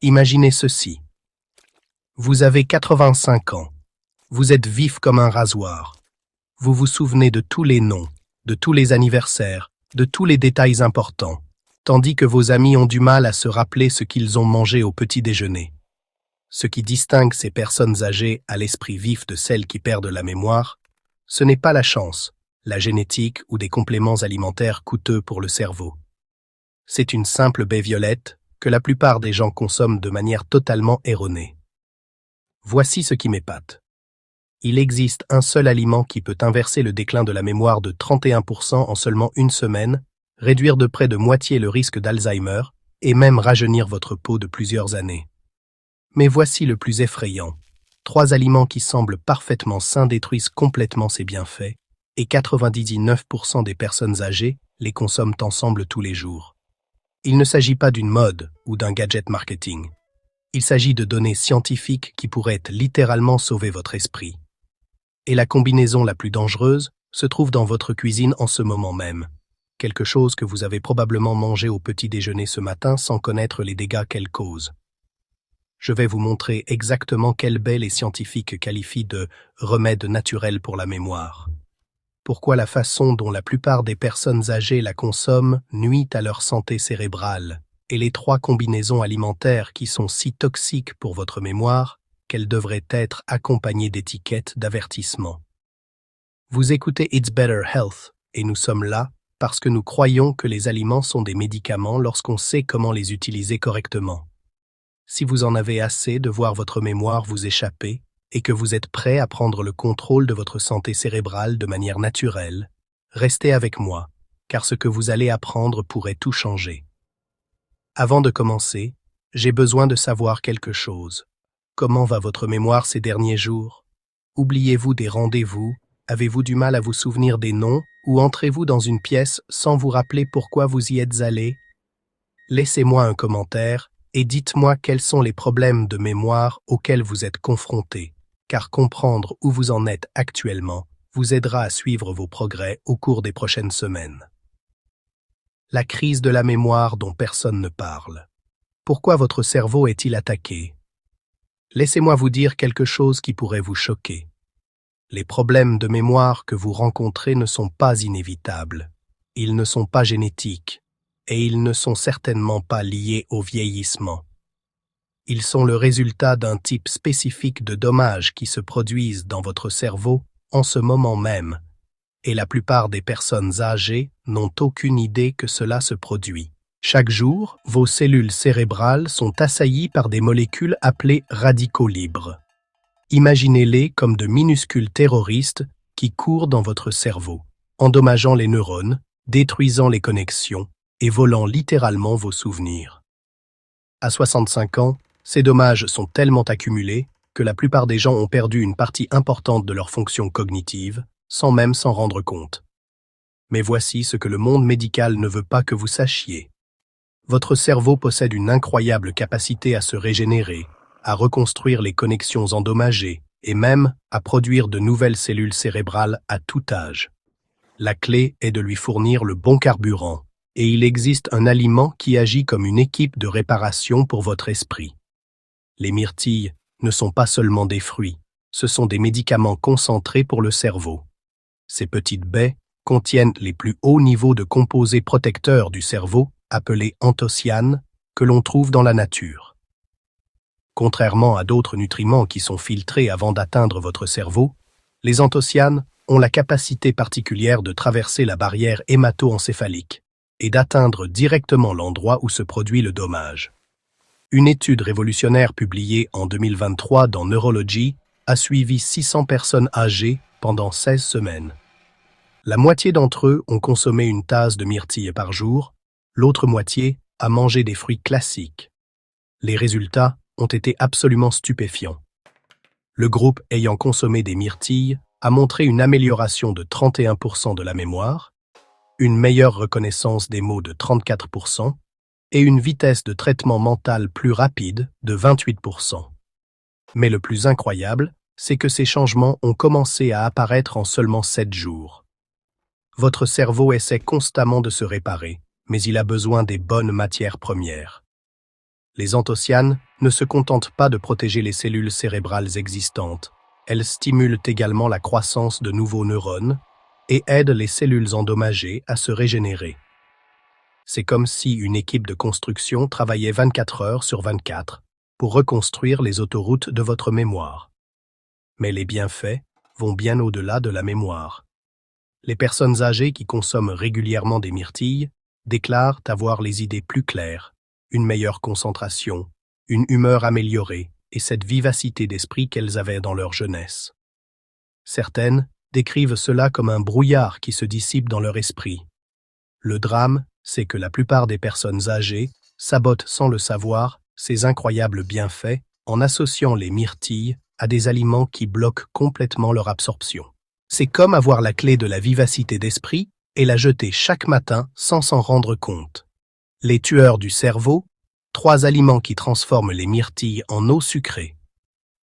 Imaginez ceci. Vous avez 85 ans. Vous êtes vif comme un rasoir. Vous vous souvenez de tous les noms, de tous les anniversaires, de tous les détails importants, tandis que vos amis ont du mal à se rappeler ce qu'ils ont mangé au petit déjeuner. Ce qui distingue ces personnes âgées à l'esprit vif de celles qui perdent la mémoire, ce n'est pas la chance, la génétique ou des compléments alimentaires coûteux pour le cerveau. C'est une simple baie violette que la plupart des gens consomment de manière totalement erronée. Voici ce qui m'épate. Il existe un seul aliment qui peut inverser le déclin de la mémoire de 31% en seulement une semaine, réduire de près de moitié le risque d'Alzheimer et même rajeunir votre peau de plusieurs années. Mais voici le plus effrayant. 3 aliments qui semblent parfaitement sains détruisent complètement ces bienfaits et 99% des personnes âgées les consomment ensemble tous les jours. Il ne s'agit pas d'une mode ou d'un gadget marketing. Il s'agit de données scientifiques qui pourraient littéralement sauver votre esprit. Et la combinaison la plus dangereuse se trouve dans votre cuisine en ce moment même. Quelque chose que vous avez probablement mangé au petit déjeuner ce matin sans connaître les dégâts qu'elle cause. Je vais vous montrer exactement quelle baie les scientifiques qualifient de « remède naturel pour la mémoire ». Pourquoi la façon dont la plupart des personnes âgées la consomment nuit à leur santé cérébrale, et les 3 combinaisons alimentaires qui sont si toxiques pour votre mémoire qu'elles devraient être accompagnées d'étiquettes d'avertissement. Vous écoutez It's Better Health, et nous sommes là parce que nous croyons que les aliments sont des médicaments lorsqu'on sait comment les utiliser correctement. Si vous en avez assez de voir votre mémoire vous échapper et que vous êtes prêt à prendre le contrôle de votre santé cérébrale de manière naturelle, restez avec moi, car ce que vous allez apprendre pourrait tout changer. Avant de commencer, j'ai besoin de savoir quelque chose. Comment va votre mémoire ces derniers jours? Oubliez-vous des rendez-vous? Avez-vous du mal à vous souvenir des noms? Ou entrez-vous dans une pièce sans vous rappeler pourquoi vous y êtes allé? Laissez-moi un commentaire et dites-moi quels sont les problèmes de mémoire auxquels vous êtes confrontés, car comprendre où vous en êtes actuellement vous aidera à suivre vos progrès au cours des prochaines semaines. La crise de la mémoire dont personne ne parle. Pourquoi votre cerveau est-il attaqué? Laissez-moi vous dire quelque chose qui pourrait vous choquer. Les problèmes de mémoire que vous rencontrez ne sont pas inévitables. Ils ne sont pas génétiques et ils ne sont certainement pas liés au vieillissement. Ils sont le résultat d'un type spécifique de dommages qui se produisent dans votre cerveau en ce moment même, et la plupart des personnes âgées n'ont aucune idée que cela se produit. Chaque jour, vos cellules cérébrales sont assaillies par des molécules appelées radicaux libres. Imaginez-les comme de minuscules terroristes qui courent dans votre cerveau, endommageant les neurones, détruisant les connexions et volant littéralement vos souvenirs. À 65 ans, ces dommages sont tellement accumulés que la plupart des gens ont perdu une partie importante de leur fonction cognitive, sans même s'en rendre compte. Mais voici ce que le monde médical ne veut pas que vous sachiez. Votre cerveau possède une incroyable capacité à se régénérer, à reconstruire les connexions endommagées et même à produire de nouvelles cellules cérébrales à tout âge. La clé est de lui fournir le bon carburant, et il existe un aliment qui agit comme une équipe de réparation pour votre esprit. Les myrtilles ne sont pas seulement des fruits, ce sont des médicaments concentrés pour le cerveau. Ces petites baies contiennent les plus hauts niveaux de composés protecteurs du cerveau, appelés anthocyanes, que l'on trouve dans la nature. Contrairement à d'autres nutriments qui sont filtrés avant d'atteindre votre cerveau, les anthocyanes ont la capacité particulière de traverser la barrière hémato-encéphalique et d'atteindre directement l'endroit où se produit le dommage. Une étude révolutionnaire publiée en 2023 dans Neurology a suivi 600 personnes âgées pendant 16 semaines. La moitié d'entre eux ont consommé une tasse de myrtille par jour, l'autre moitié a mangé des fruits classiques. Les résultats ont été absolument stupéfiants. Le groupe ayant consommé des myrtilles a montré une amélioration de 31% de la mémoire, une meilleure reconnaissance des mots de 34% et une vitesse de traitement mental plus rapide de 28%. Mais le plus incroyable, c'est que ces changements ont commencé à apparaître en seulement 7 jours. Votre cerveau essaie constamment de se réparer, mais il a besoin des bonnes matières premières. Les anthocyanes ne se contentent pas de protéger les cellules cérébrales existantes. Elles stimulent également la croissance de nouveaux neurones et aident les cellules endommagées à se régénérer. C'est comme si une équipe de construction travaillait 24 heures sur 24 pour reconstruire les autoroutes de votre mémoire. Mais les bienfaits vont bien au-delà de la mémoire. Les personnes âgées qui consomment régulièrement des myrtilles déclarent avoir les idées plus claires, une meilleure concentration, une humeur améliorée et cette vivacité d'esprit qu'elles avaient dans leur jeunesse. Certaines décrivent cela comme un brouillard qui se dissipe dans leur esprit. Le drame, c'est que la plupart des personnes âgées sabotent sans le savoir ces incroyables bienfaits en associant les myrtilles à des aliments qui bloquent complètement leur absorption. C'est comme avoir la clé de la vivacité d'esprit et la jeter chaque matin sans s'en rendre compte. Les tueurs du cerveau, 3 aliments qui transforment les myrtilles en eau sucrée.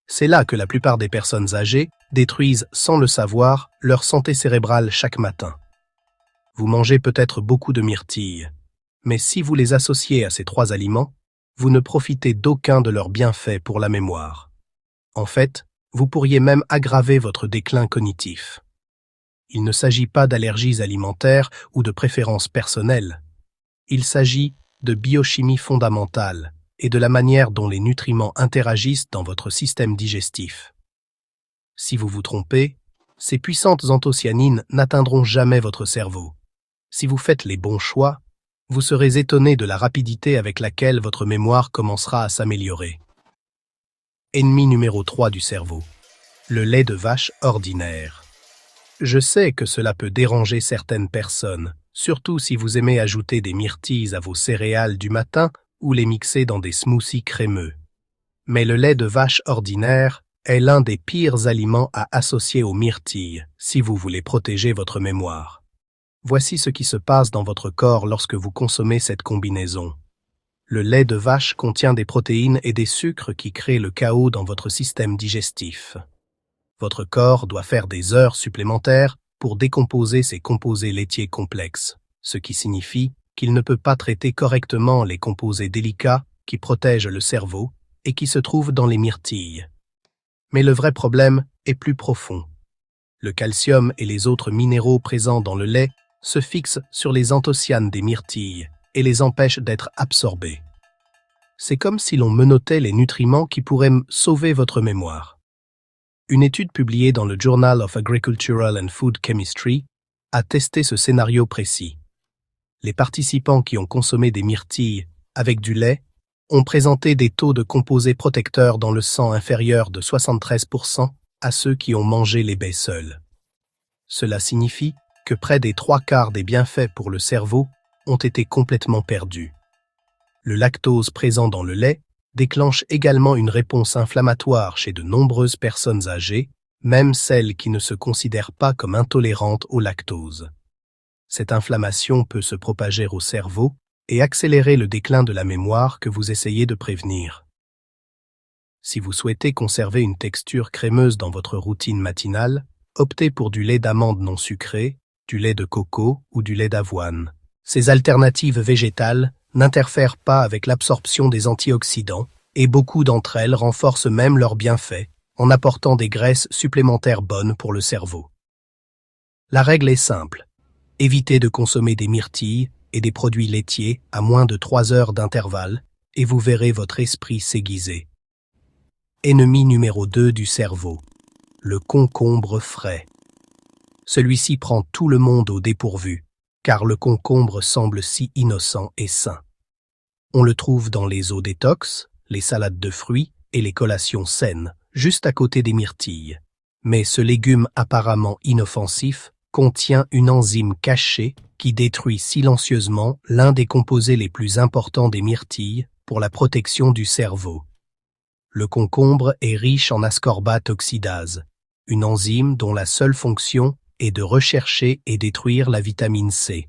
C'est là que la plupart des personnes âgées détruisent sans le savoir leur santé cérébrale chaque matin. Vous mangez peut-être beaucoup de myrtilles, mais si vous les associez à ces 3 aliments, vous ne profitez d'aucun de leurs bienfaits pour la mémoire. En fait, vous pourriez même aggraver votre déclin cognitif. Il ne s'agit pas d'allergies alimentaires ou de préférences personnelles. Il s'agit de biochimie fondamentale et de la manière dont les nutriments interagissent dans votre système digestif. Si vous vous trompez, ces puissantes anthocyanines n'atteindront jamais votre cerveau. Si vous faites les bons choix, vous serez étonné de la rapidité avec laquelle votre mémoire commencera à s'améliorer. Ennemi numéro 3 du cerveau. Le lait de vache ordinaire. Je sais que cela peut déranger certaines personnes, surtout si vous aimez ajouter des myrtilles à vos céréales du matin ou les mixer dans des smoothies crémeux. Mais le lait de vache ordinaire est l'un des pires aliments à associer aux myrtilles si vous voulez protéger votre mémoire. Voici ce qui se passe dans votre corps lorsque vous consommez cette combinaison. Le lait de vache contient des protéines et des sucres qui créent le chaos dans votre système digestif. Votre corps doit faire des heures supplémentaires pour décomposer ces composés laitiers complexes, ce qui signifie qu'il ne peut pas traiter correctement les composés délicats qui protègent le cerveau et qui se trouvent dans les myrtilles. Mais le vrai problème est plus profond. Le calcium et les autres minéraux présents dans le lait se fixent sur les anthocyanes des myrtilles et les empêchent d'être absorbés. C'est comme si l'on menottait les nutriments qui pourraient sauver votre mémoire. Une étude publiée dans le Journal of Agricultural and Food Chemistry a testé ce scénario précis. Les participants qui ont consommé des myrtilles avec du lait ont présenté des taux de composés protecteurs dans le sang inférieurs de 73% à ceux qui ont mangé les baies seuls. Cela signifie que près des 3/4 des bienfaits pour le cerveau ont été complètement perdus. Le lactose présent dans le lait déclenche également une réponse inflammatoire chez de nombreuses personnes âgées, même celles qui ne se considèrent pas comme intolérantes au lactose. Cette inflammation peut se propager au cerveau et accélérer le déclin de la mémoire que vous essayez de prévenir. Si vous souhaitez conserver une texture crémeuse dans votre routine matinale, optez pour du lait d'amande non sucré, du lait de coco ou du lait d'avoine. Ces alternatives végétales n'interfèrent pas avec l'absorption des antioxydants et beaucoup d'entre elles renforcent même leurs bienfaits en apportant des graisses supplémentaires bonnes pour le cerveau. La règle est simple. Évitez de consommer des myrtilles et des produits laitiers à moins de 3 heures d'intervalle et vous verrez votre esprit s'aiguiser. Ennemi numéro 2 du cerveau. Le concombre frais. Celui-ci prend tout le monde au dépourvu, car le concombre semble si innocent et sain. On le trouve dans les eaux détox, les salades de fruits et les collations saines, juste à côté des myrtilles. Mais ce légume apparemment inoffensif contient une enzyme cachée qui détruit silencieusement l'un des composés les plus importants des myrtilles pour la protection du cerveau. Le concombre est riche en ascorbate oxydase, une enzyme dont la seule fonction est de rechercher et détruire la vitamine C.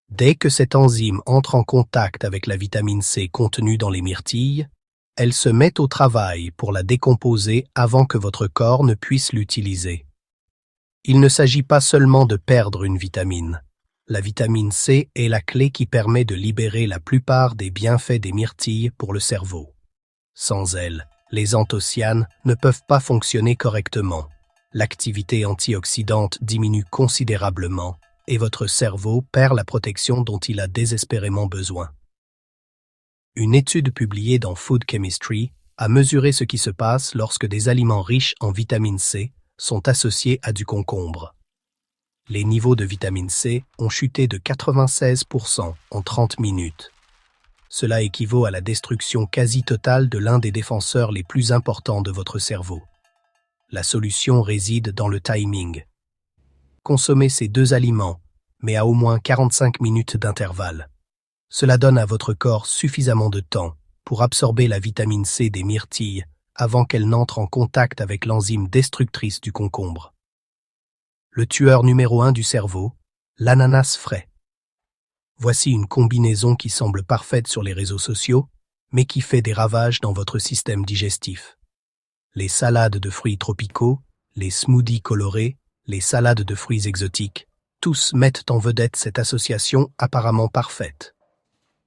Dès que cette enzyme entre en contact avec la vitamine C contenue dans les myrtilles, elle se met au travail pour la décomposer avant que votre corps ne puisse l'utiliser. Il ne s'agit pas seulement de perdre une vitamine. La vitamine C est la clé qui permet de libérer la plupart des bienfaits des myrtilles pour le cerveau. Sans elles, les anthocyanes ne peuvent pas fonctionner correctement. L'activité antioxydante diminue considérablement et votre cerveau perd la protection dont il a désespérément besoin. Une étude publiée dans Food Chemistry a mesuré ce qui se passe lorsque des aliments riches en vitamine C sont associés à du concombre. Les niveaux de vitamine C ont chuté de 96% en 30 minutes. Cela équivaut à la destruction quasi totale de l'un des défenseurs les plus importants de votre cerveau. La solution réside dans le timing. Consommez ces deux aliments, mais à au moins 45 minutes d'intervalle. Cela donne à votre corps suffisamment de temps pour absorber la vitamine C des myrtilles avant qu'elle n'entre en contact avec l'enzyme destructrice du concombre. Le tueur numéro 1 du cerveau, l'ananas frais. Voici une combinaison qui semble parfaite sur les réseaux sociaux, mais qui fait des ravages dans votre système digestif. Les salades de fruits tropicaux, les smoothies colorés, les salades de fruits exotiques, tous mettent en vedette cette association apparemment parfaite.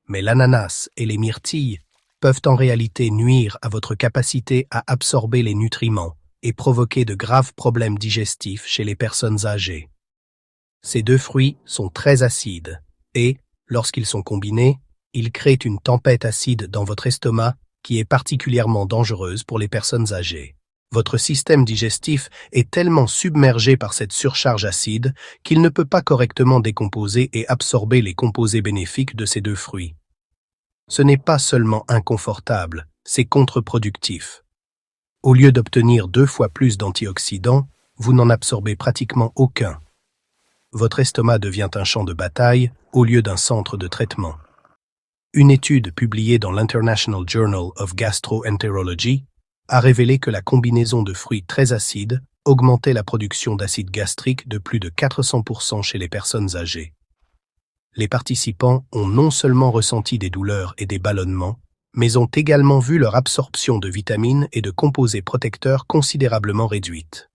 Mais l'ananas et les myrtilles peuvent en réalité nuire à votre capacité à absorber les nutriments et provoquer de graves problèmes digestifs chez les personnes âgées. Ces deux fruits sont très acides et, lorsqu'ils sont combinés, ils créent une tempête acide dans votre estomac qui est particulièrement dangereuse pour les personnes âgées. Votre système digestif est tellement submergé par cette surcharge acide qu'il ne peut pas correctement décomposer et absorber les composés bénéfiques de ces deux fruits. Ce n'est pas seulement inconfortable, c'est contre-productif. Au lieu d'obtenir 2 fois plus d'antioxydants, vous n'en absorbez pratiquement aucun. Votre estomac devient un champ de bataille au lieu d'un centre de traitement. Une étude publiée dans l'International Journal of Gastroenterology a révélé que la combinaison de fruits très acides augmentait la production d'acide gastrique de plus de 400% chez les personnes âgées. Les participants ont non seulement ressenti des douleurs et des ballonnements, mais ont également vu leur absorption de vitamines et de composés protecteurs considérablement réduite.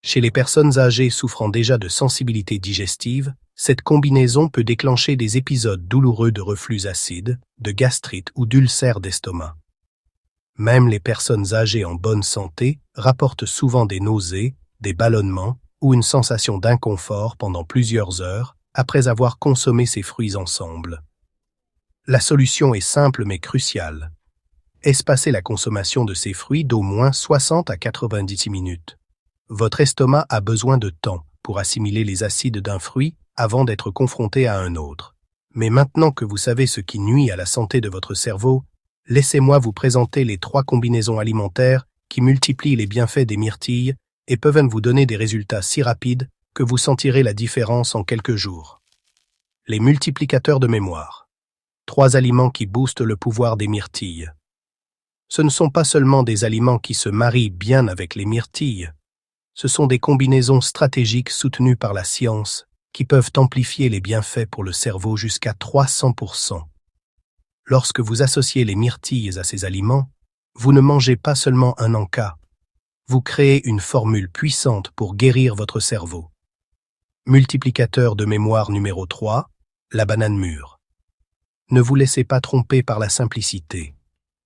Chez les personnes âgées souffrant déjà de sensibilité digestive, cette combinaison peut déclencher des épisodes douloureux de reflux acide, de gastrite ou d'ulcères d'estomac. Même les personnes âgées en bonne santé rapportent souvent des nausées, des ballonnements ou une sensation d'inconfort pendant plusieurs heures après avoir consommé ces fruits ensemble. La solution est simple mais cruciale. Espacez la consommation de ces fruits d'au moins 60 à 90 minutes. Votre estomac a besoin de temps pour assimiler les acides d'un fruit avant d'être confronté à un autre. Mais maintenant que vous savez ce qui nuit à la santé de votre cerveau, laissez-moi vous présenter les 3 combinaisons alimentaires qui multiplient les bienfaits des myrtilles et peuvent vous donner des résultats si rapides que vous sentirez la différence en quelques jours. Les multiplicateurs de mémoire. 3 aliments qui boostent le pouvoir des myrtilles. Ce ne sont pas seulement des aliments qui se marient bien avec les myrtilles, ce sont des combinaisons stratégiques soutenues par la science qui peuvent amplifier les bienfaits pour le cerveau jusqu'à 300%. Lorsque vous associez les myrtilles à ces aliments, vous ne mangez pas seulement un encas, vous créez une formule puissante pour guérir votre cerveau. Multiplicateur de mémoire numéro 3, la banane mûre. Ne vous laissez pas tromper par la simplicité.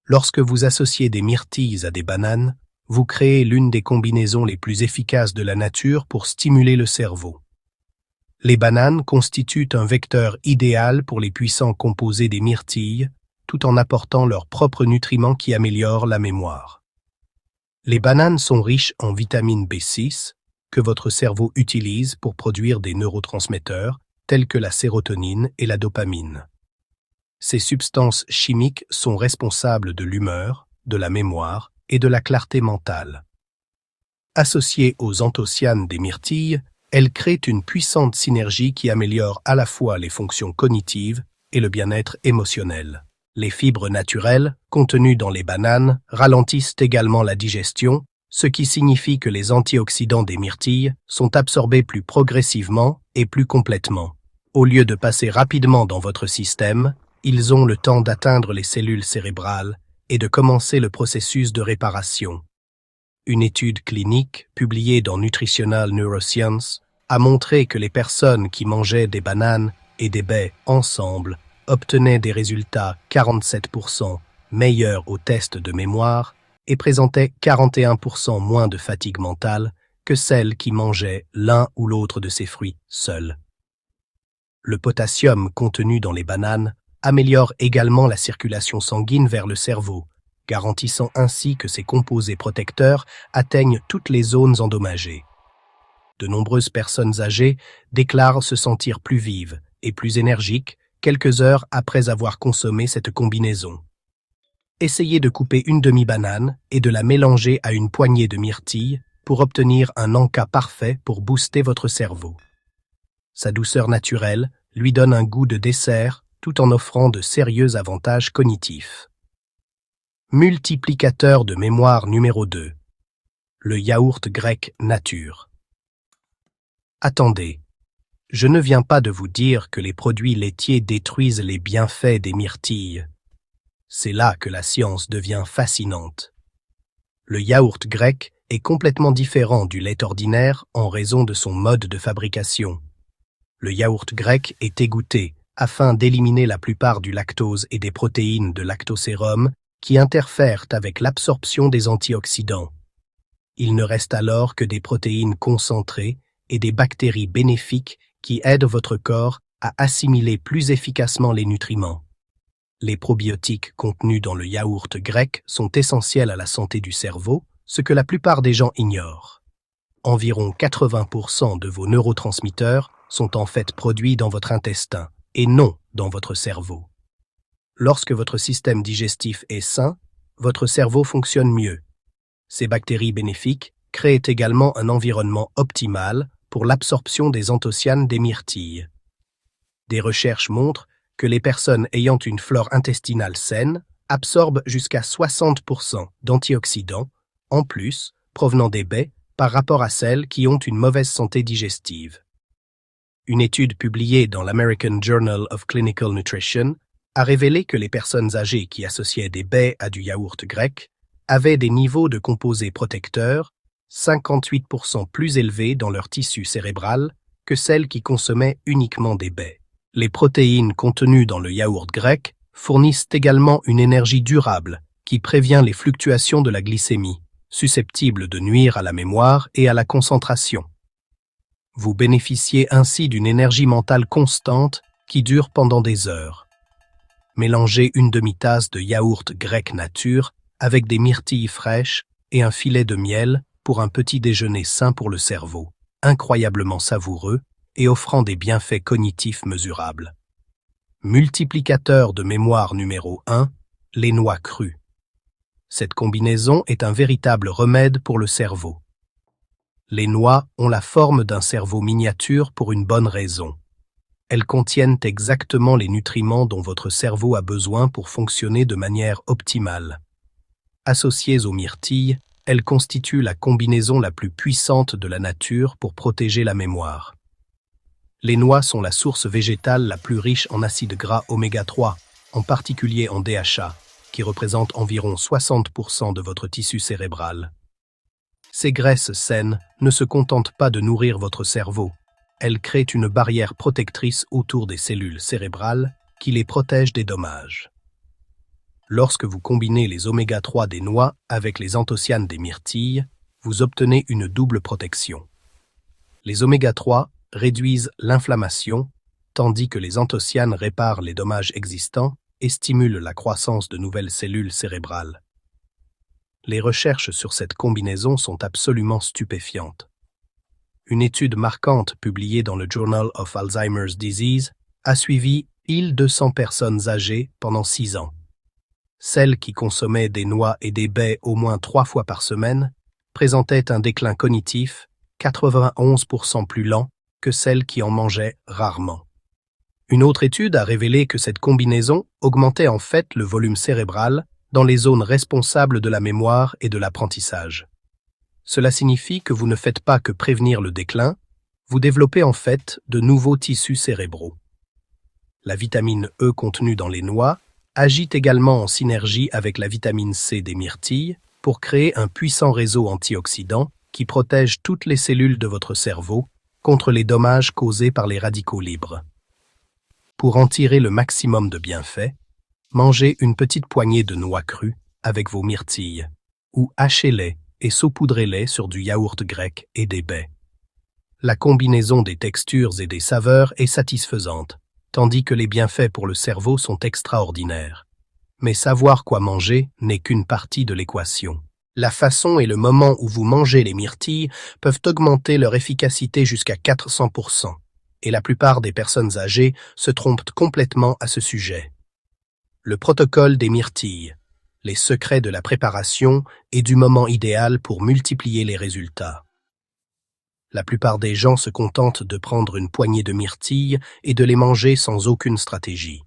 Lorsque vous associez des myrtilles à des bananes, vous créez l'une des combinaisons les plus efficaces de la nature pour stimuler le cerveau. Les bananes constituent un vecteur idéal pour les puissants composés des myrtilles, tout en apportant leurs propres nutriments qui améliorent la mémoire. Les bananes sont riches en vitamine B6, que votre cerveau utilise pour produire des neurotransmetteurs tels que la sérotonine et la dopamine. Ces substances chimiques sont responsables de l'humeur, de la mémoire et de la clarté mentale. Associées aux anthocyanes des myrtilles, elles créent une puissante synergie qui améliore à la fois les fonctions cognitives et le bien-être émotionnel. Les fibres naturelles, contenues dans les bananes, ralentissent également la digestion, ce qui signifie que les antioxydants des myrtilles sont absorbés plus progressivement et plus complètement. Au lieu de passer rapidement dans votre système, ils ont le temps d'atteindre les cellules cérébrales et de commencer le processus de réparation. Une étude clinique publiée dans Nutritional Neuroscience a montré que les personnes qui mangeaient des bananes et des baies ensemble obtenaient des résultats 47% meilleure au test de mémoire et présentait 41% moins de fatigue mentale que celle qui mangeait l'un ou l'autre de ces fruits seuls. Le potassium contenu dans les bananes améliore également la circulation sanguine vers le cerveau, garantissant ainsi que ces composés protecteurs atteignent toutes les zones endommagées. De nombreuses personnes âgées déclarent se sentir plus vives et plus énergiques quelques heures après avoir consommé cette combinaison. Essayez de couper une demi-banane et de la mélanger à une poignée de myrtilles pour obtenir un encas parfait pour booster votre cerveau. Sa douceur naturelle lui donne un goût de dessert tout en offrant de sérieux avantages cognitifs. Multiplicateur de mémoire numéro 2. Le yaourt grec nature. Attendez, je ne viens pas de vous dire que les produits laitiers détruisent les bienfaits des myrtilles. C'est là que la science devient fascinante. Le yaourt grec est complètement différent du lait ordinaire en raison de son mode de fabrication. Le yaourt grec est égoutté afin d'éliminer la plupart du lactose et des protéines de lactosérum qui interfèrent avec l'absorption des antioxydants. Il ne reste alors que des protéines concentrées et des bactéries bénéfiques qui aident votre corps à assimiler plus efficacement les nutriments. Les probiotiques contenus dans le yaourt grec sont essentiels à la santé du cerveau, ce que la plupart des gens ignorent. Environ 80% de vos neurotransmetteurs sont en fait produits dans votre intestin et non dans votre cerveau. Lorsque votre système digestif est sain, votre cerveau fonctionne mieux. Ces bactéries bénéfiques créent également un environnement optimal pour l'absorption des anthocyanes des myrtilles. Des recherches montrent que les personnes ayant une flore intestinale saine absorbent jusqu'à 60% d'antioxydants, en plus, provenant des baies, par rapport à celles qui ont une mauvaise santé digestive. Une étude publiée dans l'American Journal of Clinical Nutrition a révélé que les personnes âgées qui associaient des baies à du yaourt grec avaient des niveaux de composés protecteurs 58% plus élevés dans leur tissu cérébral que celles qui consommaient uniquement des baies. Les protéines contenues dans le yaourt grec fournissent également une énergie durable qui prévient les fluctuations de la glycémie, susceptibles de nuire à la mémoire et à la concentration. Vous bénéficiez ainsi d'une énergie mentale constante qui dure pendant des heures. Mélangez une demi-tasse de yaourt grec nature avec des myrtilles fraîches et un filet de miel pour un petit déjeuner sain pour le cerveau, incroyablement savoureux et offrant des bienfaits cognitifs mesurables. Multiplicateur de mémoire numéro 1, les noix crues. Cette combinaison est un véritable remède pour le cerveau. Les noix ont la forme d'un cerveau miniature pour une bonne raison. Elles contiennent exactement les nutriments dont votre cerveau a besoin pour fonctionner de manière optimale. Associées aux myrtilles, elles constituent la combinaison la plus puissante de la nature pour protéger la mémoire. Les noix sont la source végétale la plus riche en acides gras oméga 3, en particulier en DHA, qui représente environ 60% de votre tissu cérébral. Ces graisses saines ne se contentent pas de nourrir votre cerveau, elles créent une barrière protectrice autour des cellules cérébrales qui les protège des dommages. Lorsque vous combinez les oméga 3 des noix avec les anthocyanes des myrtilles, vous obtenez une double protection. Les oméga 3 réduisent l'inflammation, tandis que les anthocyanes réparent les dommages existants et stimulent la croissance de nouvelles cellules cérébrales. Les recherches sur cette combinaison sont absolument stupéfiantes. Une étude marquante publiée dans le Journal of Alzheimer's Disease a suivi 1200 personnes âgées pendant 6 ans. Celles qui consommaient des noix et des baies au moins 3 fois par semaine présentaient un déclin cognitif 91% plus lent que celles qui en mangeaient rarement. Une autre étude a révélé que cette combinaison augmentait en fait le volume cérébral dans les zones responsables de la mémoire et de l'apprentissage. Cela signifie que vous ne faites pas que prévenir le déclin, vous développez en fait de nouveaux tissus cérébraux. La vitamine E contenue dans les noix agit également en synergie avec la vitamine C des myrtilles pour créer un puissant réseau antioxydant qui protège toutes les cellules de votre cerveau contre les dommages causés par les radicaux libres. Pour en tirer le maximum de bienfaits, Mangez une petite poignée de noix crues avec vos myrtilles, ou hachez-les et saupoudrez-les sur du yaourt grec et des baies. La combinaison des textures et des saveurs est satisfaisante, tandis que les bienfaits pour le cerveau sont extraordinaires. Mais savoir quoi manger n'est qu'une partie de l'équation. La façon et le moment où vous mangez les myrtilles peuvent augmenter leur efficacité jusqu'à 400%, et la plupart des personnes âgées se trompent complètement à ce sujet. Le protocole des myrtilles, les secrets de la préparation et du moment idéal pour multiplier les résultats. La plupart des gens se contentent de prendre une poignée de myrtilles et de les manger sans aucune stratégie.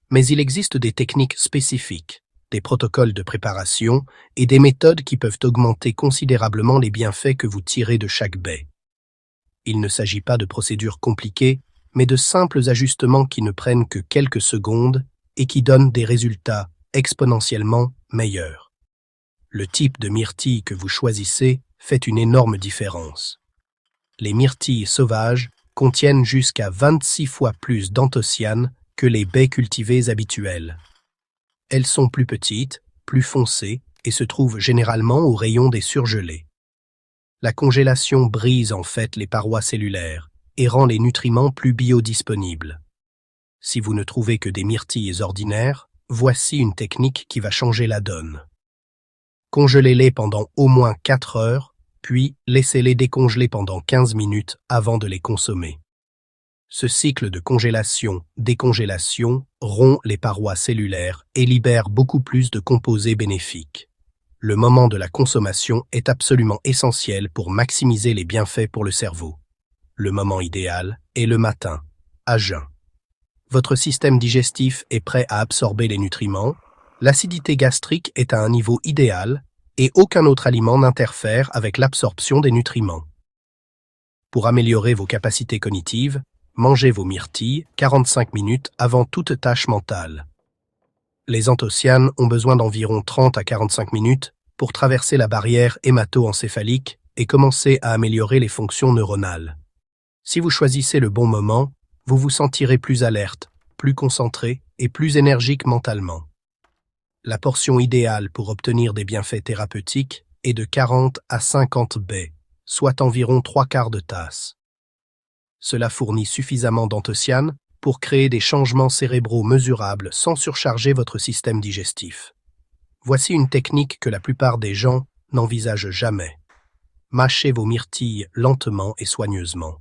Mais il existe des techniques spécifiques, des protocoles de préparation et des méthodes qui peuvent augmenter considérablement les bienfaits que vous tirez de chaque baie. Il ne s'agit pas de procédures compliquées, mais de simples ajustements qui ne prennent que quelques secondes et qui donnent des résultats exponentiellement meilleurs. Le type de myrtille que vous choisissez fait une énorme différence. Les myrtilles sauvages contiennent jusqu'à 26 fois plus d'anthocyanes que les baies cultivées habituelles. Elles sont plus petites, plus foncées et se trouvent généralement au rayon des surgelés. La congélation brise en fait les parois cellulaires et rend les nutriments plus biodisponibles. Si vous ne trouvez que des myrtilles ordinaires, voici une technique qui va changer la donne. Congelez-les pendant au moins 4 heures, puis laissez-les décongeler pendant 15 minutes avant de les consommer. Ce cycle de congélation-décongélation rompt les parois cellulaires et libère beaucoup plus de composés bénéfiques. Le moment de la consommation est absolument essentiel pour maximiser les bienfaits pour le cerveau. Le moment idéal est le matin, à jeun. Votre système digestif est prêt à absorber les nutriments, l'acidité gastrique est à un niveau idéal et aucun autre aliment n'interfère avec l'absorption des nutriments. Pour améliorer vos capacités cognitives, mangez vos myrtilles 45 minutes avant toute tâche mentale. Les anthocyanes ont besoin d'environ 30 à 45 minutes pour traverser la barrière hémato-encéphalique et commencer à améliorer les fonctions neuronales. Si vous choisissez le bon moment, vous vous sentirez plus alerte, plus concentré et plus énergique mentalement. La portion idéale pour obtenir des bienfaits thérapeutiques est de 40 à 50 baies, soit environ 3/4 de tasse. Cela fournit suffisamment d'anthocyanes pour créer des changements cérébraux mesurables sans surcharger votre système digestif. Voici une technique que la plupart des gens n'envisagent jamais. Mâchez vos myrtilles lentement et soigneusement.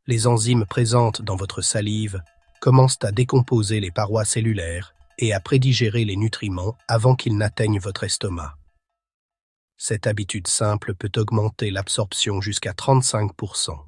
Les enzymes présentes dans votre salive commencent à décomposer les parois cellulaires et à prédigérer les nutriments avant qu'ils n'atteignent votre estomac. Cette habitude simple peut augmenter l'absorption jusqu'à 35%.